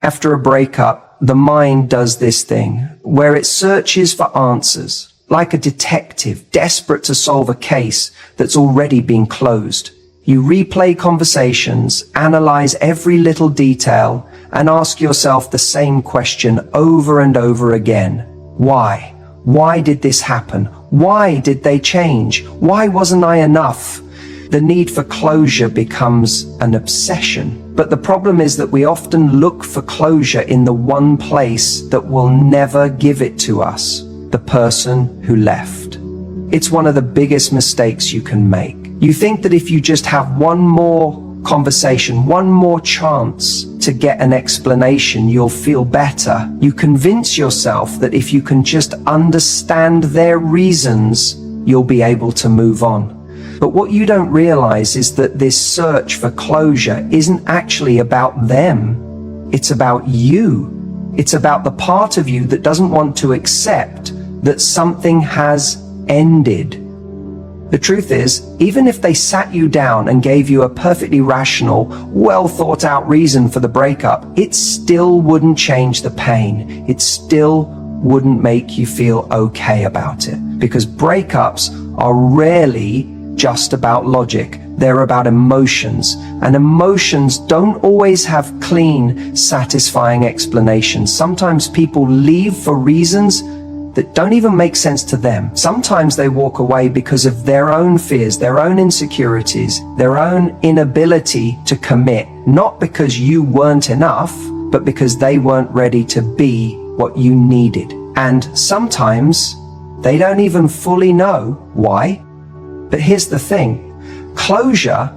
After a breakup, the mind does this thing where it searches for answers, like a detective desperate to solve a case that's already been closed. You replay conversations, analyze every little detail, and ask yourself the same question over and over again. Why? Why did this happen? Why did they change? Why wasn't I enough? The need for closure becomes an obsession. But the problem is that we often look for closure in the one place that will never give it to us, the person who left. It's one of the biggest mistakes you can make. You think that if you just have one more conversation, one more chance to get an explanation, you'll feel better. You convince yourself that if you can just understand their reasons, you'll be able to move on. But what you don't realize is that this search for closure isn't actually about them. It's about you. It's about the part of you that doesn't want to accept that something has ended. The truth is, even if they sat you down and gave you a perfectly rational, well thought out reason for the breakup, it still wouldn't change the pain. It still wouldn't make you feel okay about it. Because breakups are rarely just about logic. They're about emotions. And emotions don't always have clean, satisfying explanations. Sometimes people leave for reasons that don't even make sense to them. Sometimes they walk away because of their own fears, their own insecurities, their own inability to commit, not because you weren't enough, but because they weren't ready to be what you needed. And sometimes they don't even fully know why. But here's the thing, closure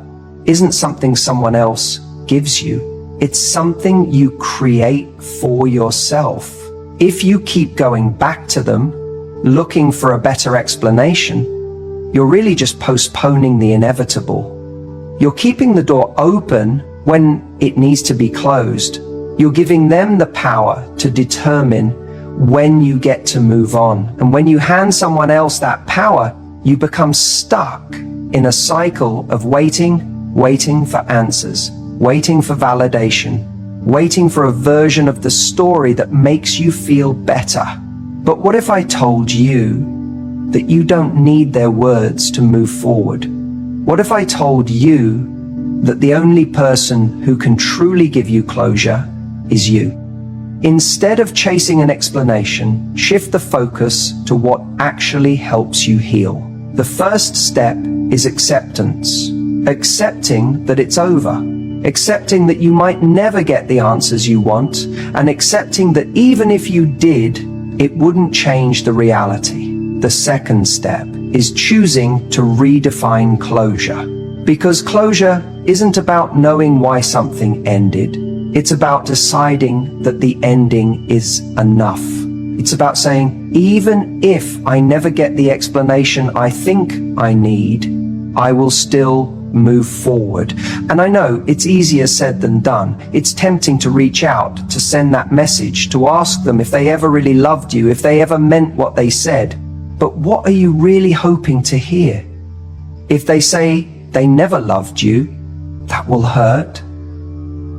isn't something someone else gives you. It's something you create for yourself. If you keep going back to them, looking for a better explanation, you're really just postponing the inevitable. You're keeping the door open when it needs to be closed. You're giving them the power to determine when you get to move on. And when you hand someone else that power, you become stuck in a cycle of waiting for answers, waiting for validation, waiting for a version of the story that makes you feel better. But what if I told you that you don't need their words to move forward? What if I told you that the only person who can truly give you closure is you? Instead of chasing an explanation, shift the focus to what actually helps you heal. The first step is acceptance. Accepting that it's over. Accepting that you might never get the answers you want, and accepting that even if you did, it wouldn't change the reality. The second step is choosing to redefine closure. Because closure isn't about knowing why something ended. It's about deciding that the ending is enough. It's about saying, even if I never get the explanation I think I need, I will still move forward. And I know it's easier said than done. It's tempting to reach out, to send that message, to ask them if they ever really loved you, if they ever meant what they said. But what are you really hoping to hear? If they say they never loved you, that will hurt.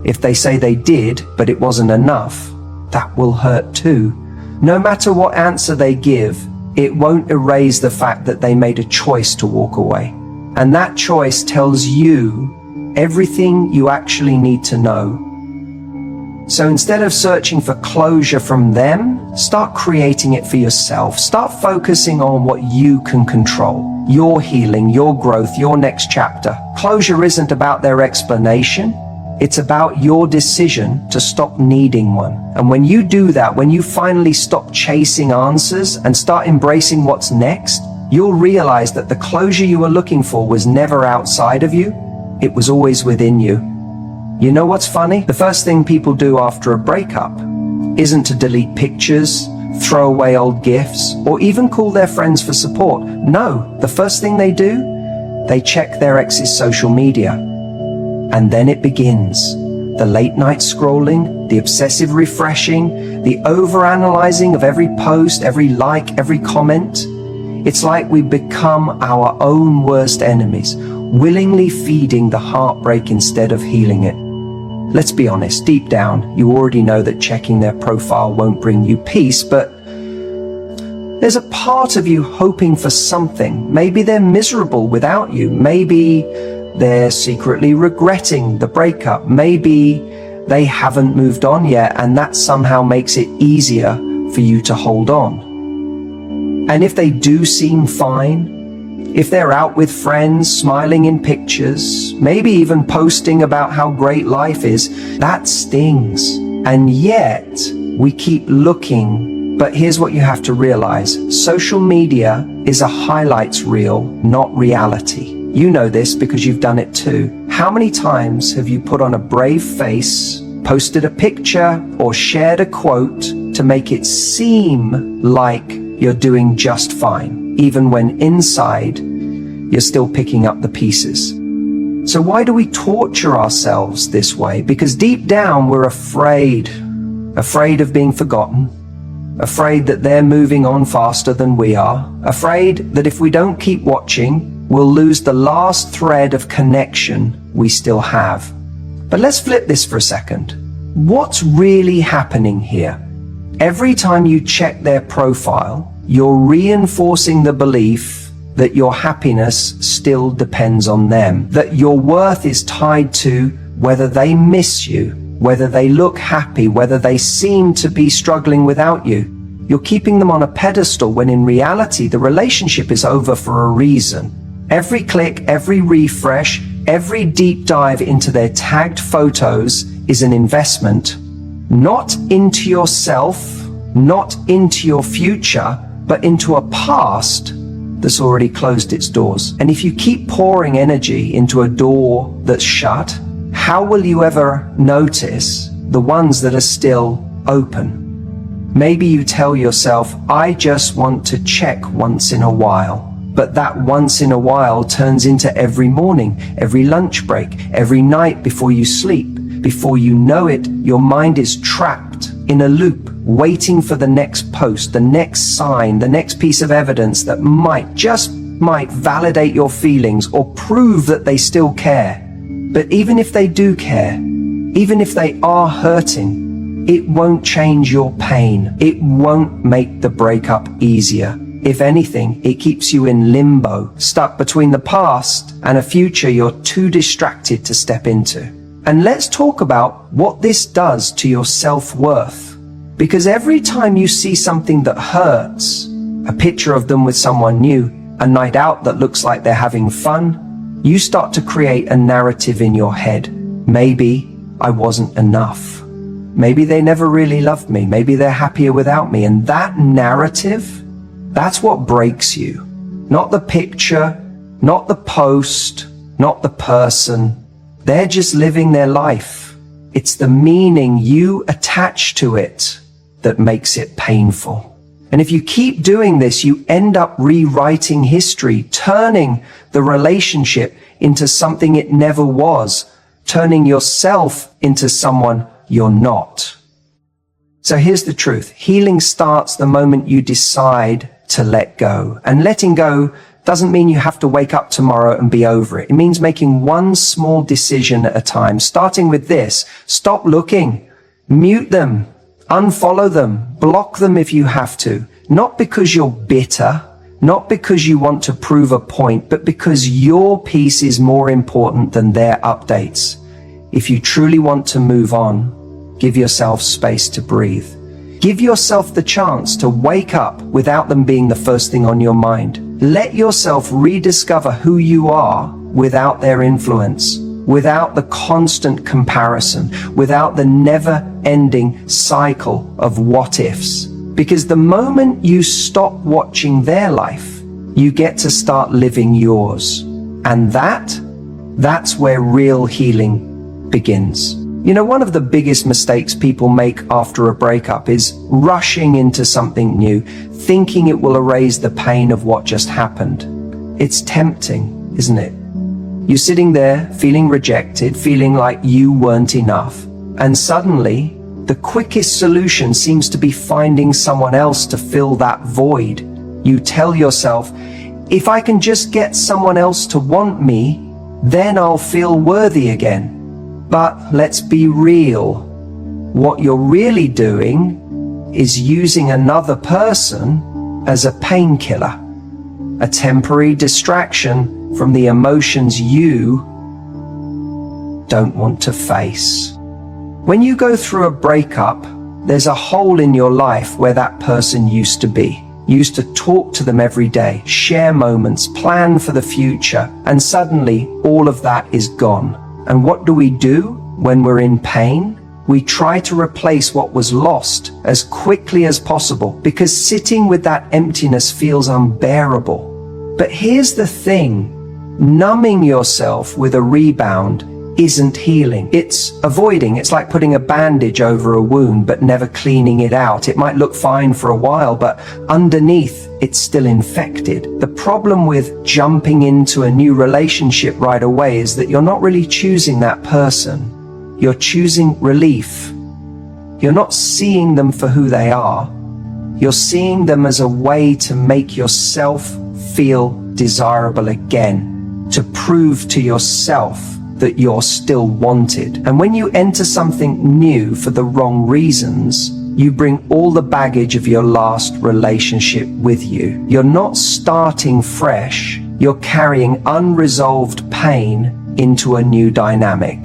If they say they did, but it wasn't enough, that will hurt too. No matter what answer they give, it won't erase the fact that they made a choice to walk away. And that choice tells you everything you actually need to know. So instead of searching for closure from them, start creating it for yourself. Start focusing on what you can control. Your healing, your growth, your next chapter. Closure isn't about their explanation. It's about your decision to stop needing one. And when you do that, when you finally stop chasing answers and start embracing what's next, you'll realize that the closure you were looking for was never outside of you. It was always within you. You know what's funny? The first thing people do after a breakup isn't to delete pictures, throw away old gifts, or even call their friends for support. No, the first thing they do, they check their ex's social media. And then it begins. The late night scrolling, the obsessive refreshing, the overanalyzing of every post, every like, every comment. It's like we become our own worst enemies, willingly feeding the heartbreak instead of healing it. Let's be honest, deep down, you already know that checking their profile won't bring you peace, but there's a part of you hoping for something. Maybe they're miserable without you. Maybe they're secretly regretting the breakup. Maybe they haven't moved on yet, and that somehow makes it easier for you to hold on. And if they do seem fine, if they're out with friends, smiling in pictures, maybe even posting about how great life is, that stings. And yet, we keep looking. But here's what you have to realize. Social media is a highlights reel, not reality. You know this because you've done it too. How many times have you put on a brave face, posted a picture, or shared a quote to make it seem like you're doing just fine, even when inside you're still picking up the pieces? So why do we torture ourselves this way? Because deep down we're afraid of being forgotten, afraid that they're moving on faster than we are, afraid that if we don't keep watching, we'll lose the last thread of connection we still have. But let's flip this for a second. What's really happening here? Every time you check their profile, you're reinforcing the belief that your happiness still depends on them, that your worth is tied to whether they miss you, whether they look happy, whether they seem to be struggling without you. You're keeping them on a pedestal when in reality the relationship is over for a reason. Every click, every refresh, every deep dive into their tagged photos is an investment, not into yourself, not into your future, but into a past that's already closed its doors. And if you keep pouring energy into a door that's shut, how will you ever notice the ones that are still open? Maybe you tell yourself, I just want to check once in a while. But that once in a while turns into every morning, every lunch break, every night before you sleep. Before you know it, your mind is trapped in a loop, waiting for the next post, the next sign, the next piece of evidence that might validate your feelings or prove that they still care. But even if they do care, even if they are hurting, it won't change your pain. It won't make the breakup easier. If anything, it keeps you in limbo, stuck between the past and a future you're too distracted to step into. And let's talk about what this does to your self-worth. Because every time you see something that hurts, a picture of them with someone new, a night out that looks like they're having fun, you start to create a narrative in your head. Maybe I wasn't enough. Maybe they never really loved me. Maybe they're happier without me. And that narrative, that's what breaks you. Not the picture, not the post, not the person. They're just living their life. It's the meaning you attach to it that makes it painful. And if you keep doing this, you end up rewriting history, turning the relationship into something it never was, turning yourself into someone you're not. So here's the truth. Healing starts the moment you decide to let go. And letting go doesn't mean you have to wake up tomorrow and be over it. It means making one small decision at a time, starting with this. Stop looking. Mute them. Unfollow them. Block them if you have to. Not because you're bitter, not because you want to prove a point, but because your peace is more important than their updates. If you truly want to move on, give yourself space to breathe. Give yourself the chance to wake up without them being the first thing on your mind. Let yourself rediscover who you are without their influence, without the constant comparison, without the never-ending cycle of what-ifs. Because the moment you stop watching their life, you get to start living yours. And that's where real healing begins. You know, one of the biggest mistakes people make after a breakup is rushing into something new, thinking it will erase the pain of what just happened. It's tempting, isn't it? You're sitting there feeling rejected, feeling like you weren't enough. And suddenly, the quickest solution seems to be finding someone else to fill that void. You tell yourself, if I can just get someone else to want me, then I'll feel worthy again. But let's be real. What you're really doing is using another person as a painkiller, a temporary distraction from the emotions you don't want to face. When you go through a breakup, there's a hole in your life where that person used to be. You used to talk to them every day, share moments, plan for the future, and suddenly all of that is gone. And what do we do when we're in pain? We try to replace what was lost as quickly as possible because sitting with that emptiness feels unbearable. But here's the thing, numbing yourself with a rebound isn't healing. It's avoiding. It's like putting a bandage over a wound but never cleaning it out. It might look fine for a while, but underneath it's still infected. The problem with jumping into a new relationship right away is that you're not really choosing that person. You're choosing relief. You're not seeing them for who they are. You're seeing them as a way to make yourself feel desirable again, to prove to yourself that you're still wanted. And when you enter something new for the wrong reasons, you bring all the baggage of your last relationship with you. You're not starting fresh, you're carrying unresolved pain into a new dynamic.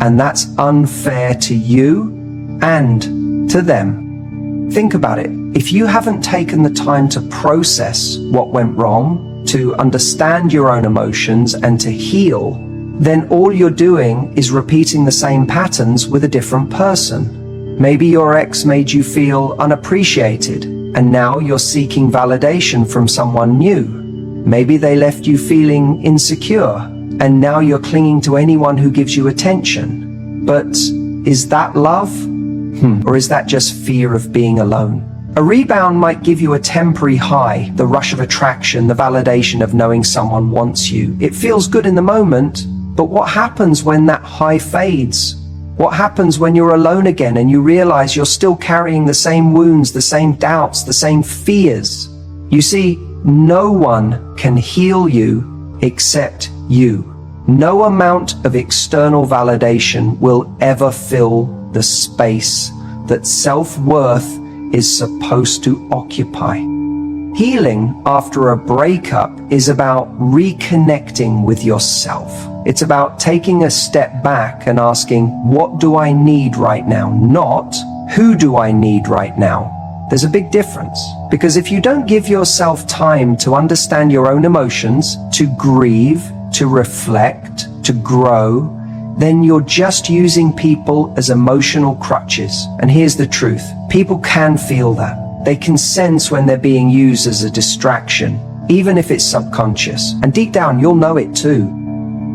And that's unfair to you and to them. Think about it. If you haven't taken the time to process what went wrong, to understand your own emotions and to heal, then all you're doing is repeating the same patterns with a different person. Maybe your ex made you feel unappreciated, and now you're seeking validation from someone new. Maybe they left you feeling insecure, and now you're clinging to anyone who gives you attention. But is that love? Or is that just fear of being alone? A rebound might give you a temporary high, the rush of attraction, the validation of knowing someone wants you. It feels good in the moment, but what happens when that high fades? What happens when you're alone again and you realize you're still carrying the same wounds, the same doubts, the same fears? You see, no one can heal you except you. No amount of external validation will ever fill the space that self-worth is supposed to occupy. Healing after a breakup is about reconnecting with yourself. It's about taking a step back and asking, what do I need right now? Not, who do I need right now? There's a big difference. Because if you don't give yourself time to understand your own emotions, to grieve, to reflect, to grow, then you're just using people as emotional crutches. And here's the truth. People can feel that. They can sense when they're being used as a distraction, even if it's subconscious. And deep down, you'll know it too.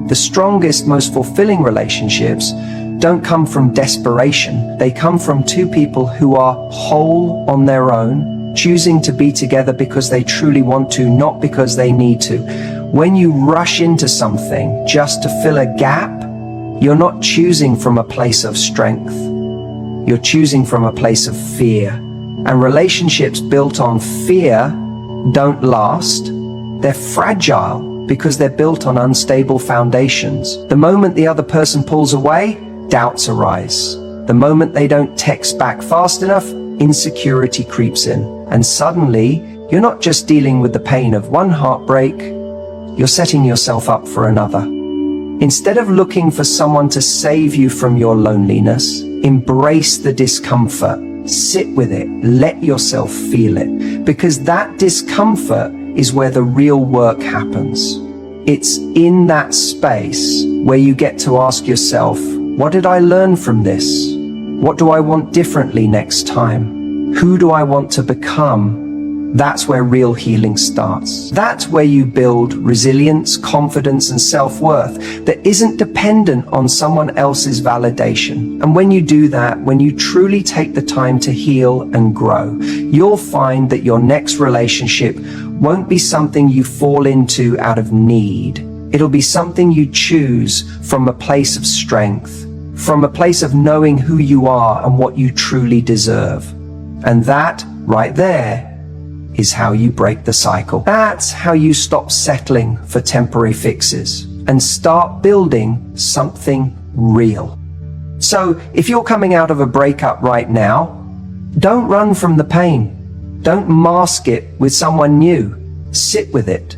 The strongest, most fulfilling relationships don't come from desperation. They come from two people who are whole on their own, choosing to be together because they truly want to, not because they need to. When you rush into something just to fill a gap, you're not choosing from a place of strength. You're choosing from a place of fear. And relationships built on fear don't last. They're fragile because they're built on unstable foundations. The moment the other person pulls away, doubts arise. The moment they don't text back fast enough, insecurity creeps in. And suddenly, you're not just dealing with the pain of one heartbreak, you're setting yourself up for another. Instead of looking for someone to save you from your loneliness, embrace the discomfort. Sit with it, let yourself feel it, because that discomfort is where the real work happens. It's in that space where you get to ask yourself, what did I learn from this? What do I want differently next time? Who do I want to become? That's where real healing starts. That's where you build resilience, confidence, and self-worth that isn't dependent on someone else's validation. And when you do that, when you truly take the time to heal and grow, you'll find that your next relationship won't be something you fall into out of need. It'll be something you choose from a place of strength, from a place of knowing who you are and what you truly deserve. And that, right there, is how you break the cycle. That's how you stop settling for temporary fixes and start building something real. So if you're coming out of a breakup right now, don't run from the pain. Don't mask it with someone new. Sit with it.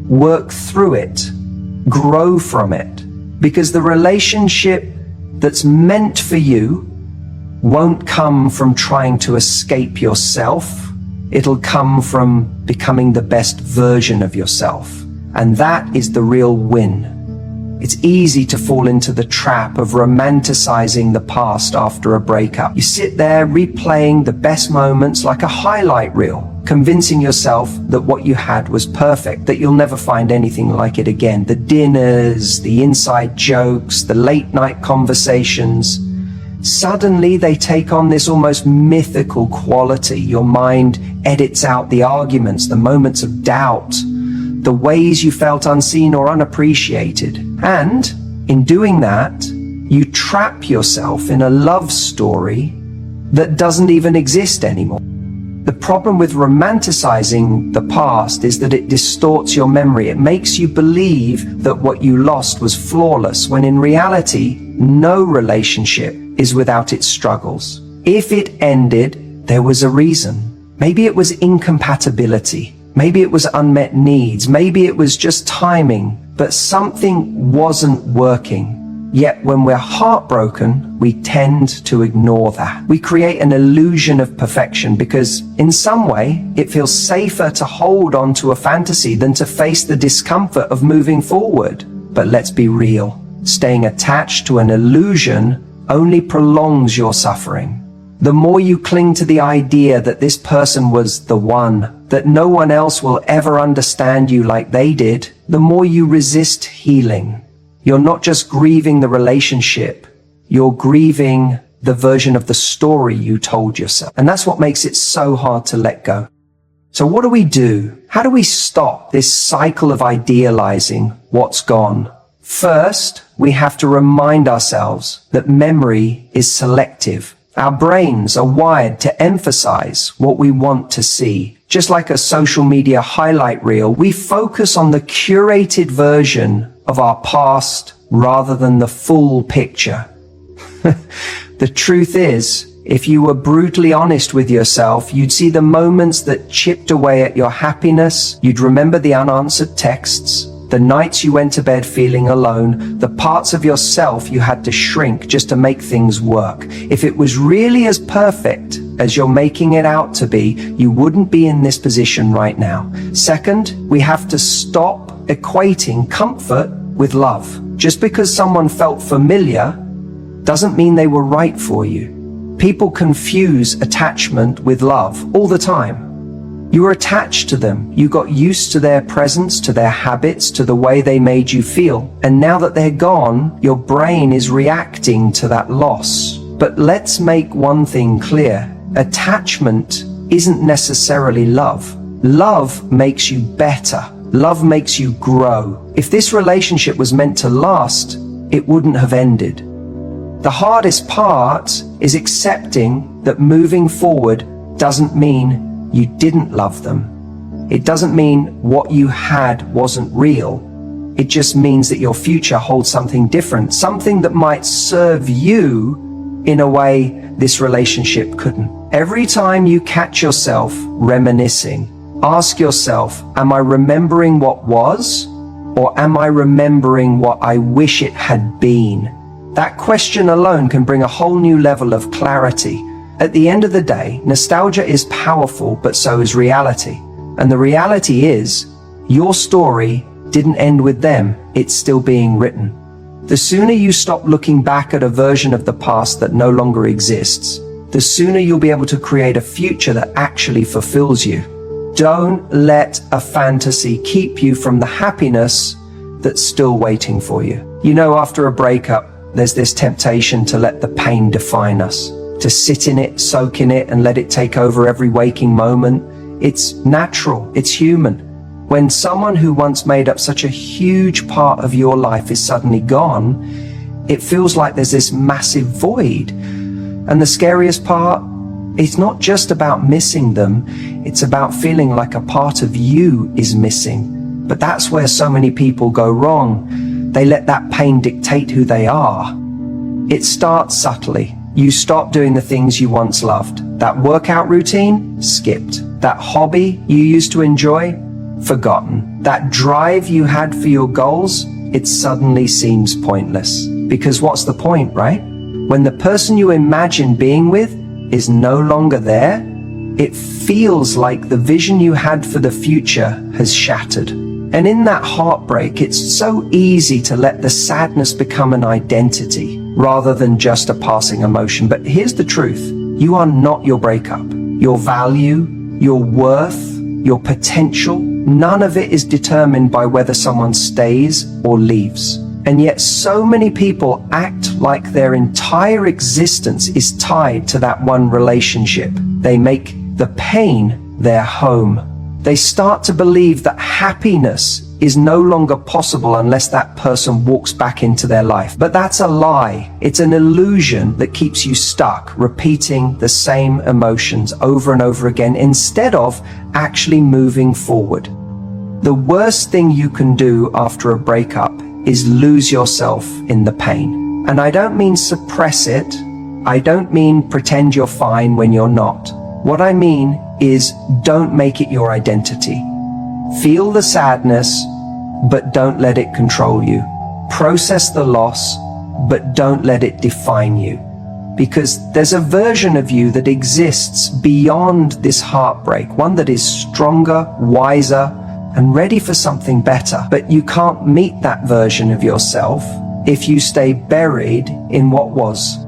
Work through it. Grow from it. Because the relationship that's meant for you won't come from trying to escape yourself. It'll come from becoming the best version of yourself. And that is the real win. It's easy to fall into the trap of romanticizing the past after a breakup. You sit there replaying the best moments like a highlight reel, convincing yourself that what you had was perfect, that you'll never find anything like it again. The dinners, the inside jokes, the late night conversations. Suddenly they take on this almost mythical quality. Your mind edits out the arguments, the moments of doubt, the ways you felt unseen or unappreciated. And in doing that, you trap yourself in a love story that doesn't even exist anymore. The problem with romanticizing the past is that it distorts your memory. It makes you believe that what you lost was flawless, when in reality, no relationship is without its struggles. If it ended, there was a reason. Maybe it was incompatibility. Maybe it was unmet needs. Maybe it was just timing, but something wasn't working. Yet when we're heartbroken, we tend to ignore that. We create an illusion of perfection because in some way it feels safer to hold on to a fantasy than to face the discomfort of moving forward. But let's be real. Staying attached to an illusion only prolongs your suffering. The more you cling to the idea that this person was the one, that no one else will ever understand you like they did, the more you resist healing. You're not just grieving the relationship, you're grieving the version of the story you told yourself. And that's what makes it so hard to let go. So what do we do? How do we stop this cycle of idealizing what's gone? First, we have to remind ourselves that memory is selective. Our brains are wired to emphasize what we want to see. Just like a social media highlight reel, we focus on the curated version of our past rather than the full picture. The truth is, if you were brutally honest with yourself, you'd see the moments that chipped away at your happiness. You'd remember the unanswered texts, the nights you went to bed feeling alone, the parts of yourself you had to shrink just to make things work. If it was really as perfect as you're making it out to be, you wouldn't be in this position right now. Second, we have to stop equating comfort with love. Just because someone felt familiar doesn't mean they were right for you. People confuse attachment with love all the time. You were attached to them. You got used to their presence, to their habits, to the way they made you feel. And now that they're gone, your brain is reacting to that loss. But let's make one thing clear. Attachment isn't necessarily love. Love makes you better. Love makes you grow. If this relationship was meant to last, it wouldn't have ended. The hardest part is accepting that moving forward doesn't mean you didn't love them. It doesn't mean what you had wasn't real. It just means that your future holds something different, something that might serve you in a way this relationship couldn't. Every time you catch yourself reminiscing, ask yourself, am I remembering what was, or am I remembering what I wish it had been? That question alone can bring a whole new level of clarity. At the end of the day, nostalgia is powerful, but so is reality. And the reality is, your story didn't end with them, it's still being written. The sooner you stop looking back at a version of the past that no longer exists, the sooner you'll be able to create a future that actually fulfills you. Don't let a fantasy keep you from the happiness that's still waiting for you. You know, after a breakup, there's this temptation to let the pain define us, to sit in it, soak in it, and let it take over every waking moment. It's natural, it's human. When someone who once made up such a huge part of your life is suddenly gone, it feels like there's this massive void. And the scariest part, it's not just about missing them, it's about feeling like a part of you is missing. But that's where so many people go wrong. They let that pain dictate who they are. It starts subtly. You stop doing the things you once loved. That workout routine? Skipped. That hobby you used to enjoy? Forgotten. That drive you had for your goals? It suddenly seems pointless. Because what's the point, right? When the person you imagine being with is no longer there, it feels like the vision you had for the future has shattered. And in that heartbreak, it's so easy to let the sadness become an identity rather than just a passing emotion. But here's the truth. You are not your breakup. Your value, your worth, your potential, none of it is determined by whether someone stays or leaves. And yet so many people act like their entire existence is tied to that one relationship. They make the pain their home. They start to believe that happiness is no longer possible unless that person walks back into their life. But that's a lie. It's an illusion that keeps you stuck, repeating the same emotions over and over again instead of actually moving forward. The worst thing you can do after a breakup is lose yourself in the pain. And I don't mean suppress it. I don't mean pretend you're fine when you're not. What I mean is don't make it your identity. Feel the sadness, but don't let it control you. Process the loss, but don't let it define you. Because there's a version of you that exists beyond this heartbreak, one that is stronger, wiser, and ready for something better. But you can't meet that version of yourself if you stay buried in what was.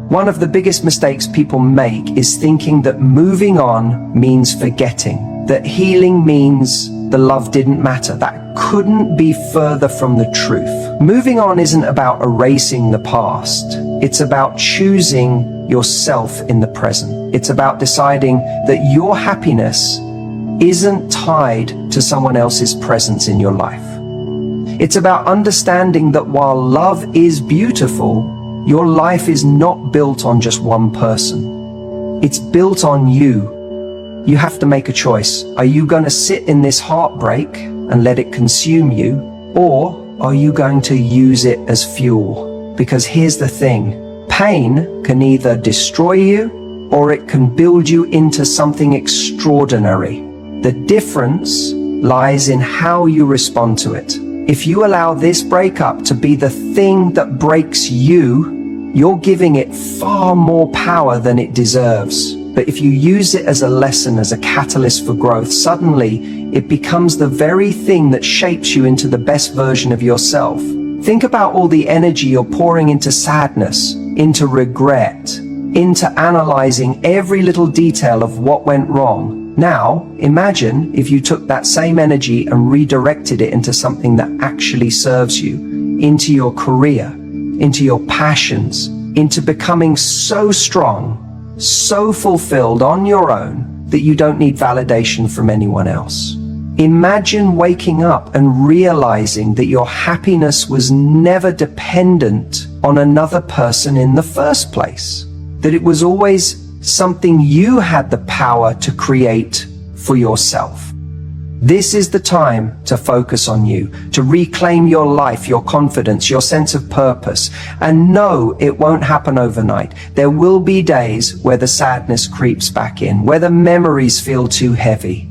One of the biggest mistakes people make is thinking that moving on means forgetting, that healing means the love didn't matter. That couldn't be further from the truth. Moving on isn't about erasing the past. It's about choosing yourself in the present. It's about deciding that your happiness isn't tied to someone else's presence in your life. It's about understanding that while love is beautiful, your life is not built on just one person. It's built on you. You have to make a choice. Are you going to sit in this heartbreak and let it consume you? Or are you going to use it as fuel? Because here's the thing. Pain can either destroy you or it can build you into something extraordinary. The difference lies in how you respond to it. If you allow this breakup to be the thing that breaks you, you're giving it far more power than it deserves. But if you use it as a lesson, as a catalyst for growth, suddenly it becomes the very thing that shapes you into the best version of yourself. Think about all the energy you're pouring into sadness, into regret, into analyzing every little detail of what went wrong. Now, imagine if you took that same energy and redirected it into something that actually serves you, into your career, into your passions, into becoming so strong, so fulfilled on your own that you don't need validation from anyone else. Imagine waking up and realizing that your happiness was never dependent on another person in the first place, that it was always something you had the power to create for yourself. This is the time to focus on you, to reclaim your life, your confidence, your sense of purpose. And no, it won't happen overnight. There will be days where the sadness creeps back in, where the memories feel too heavy.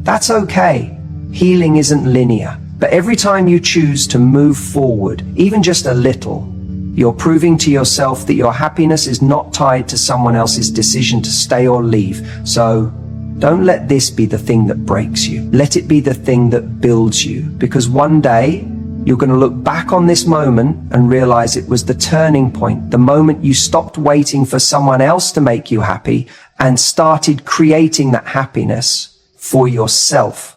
That's okay. Healing isn't linear. But every time you choose to move forward, even just a little, you're proving to yourself that your happiness is not tied to someone else's decision to stay or leave. So don't let this be the thing that breaks you. Let it be the thing that builds you. Because one day you're going to look back on this moment and realize it was the turning point, the moment you stopped waiting for someone else to make you happy and started creating that happiness for yourself.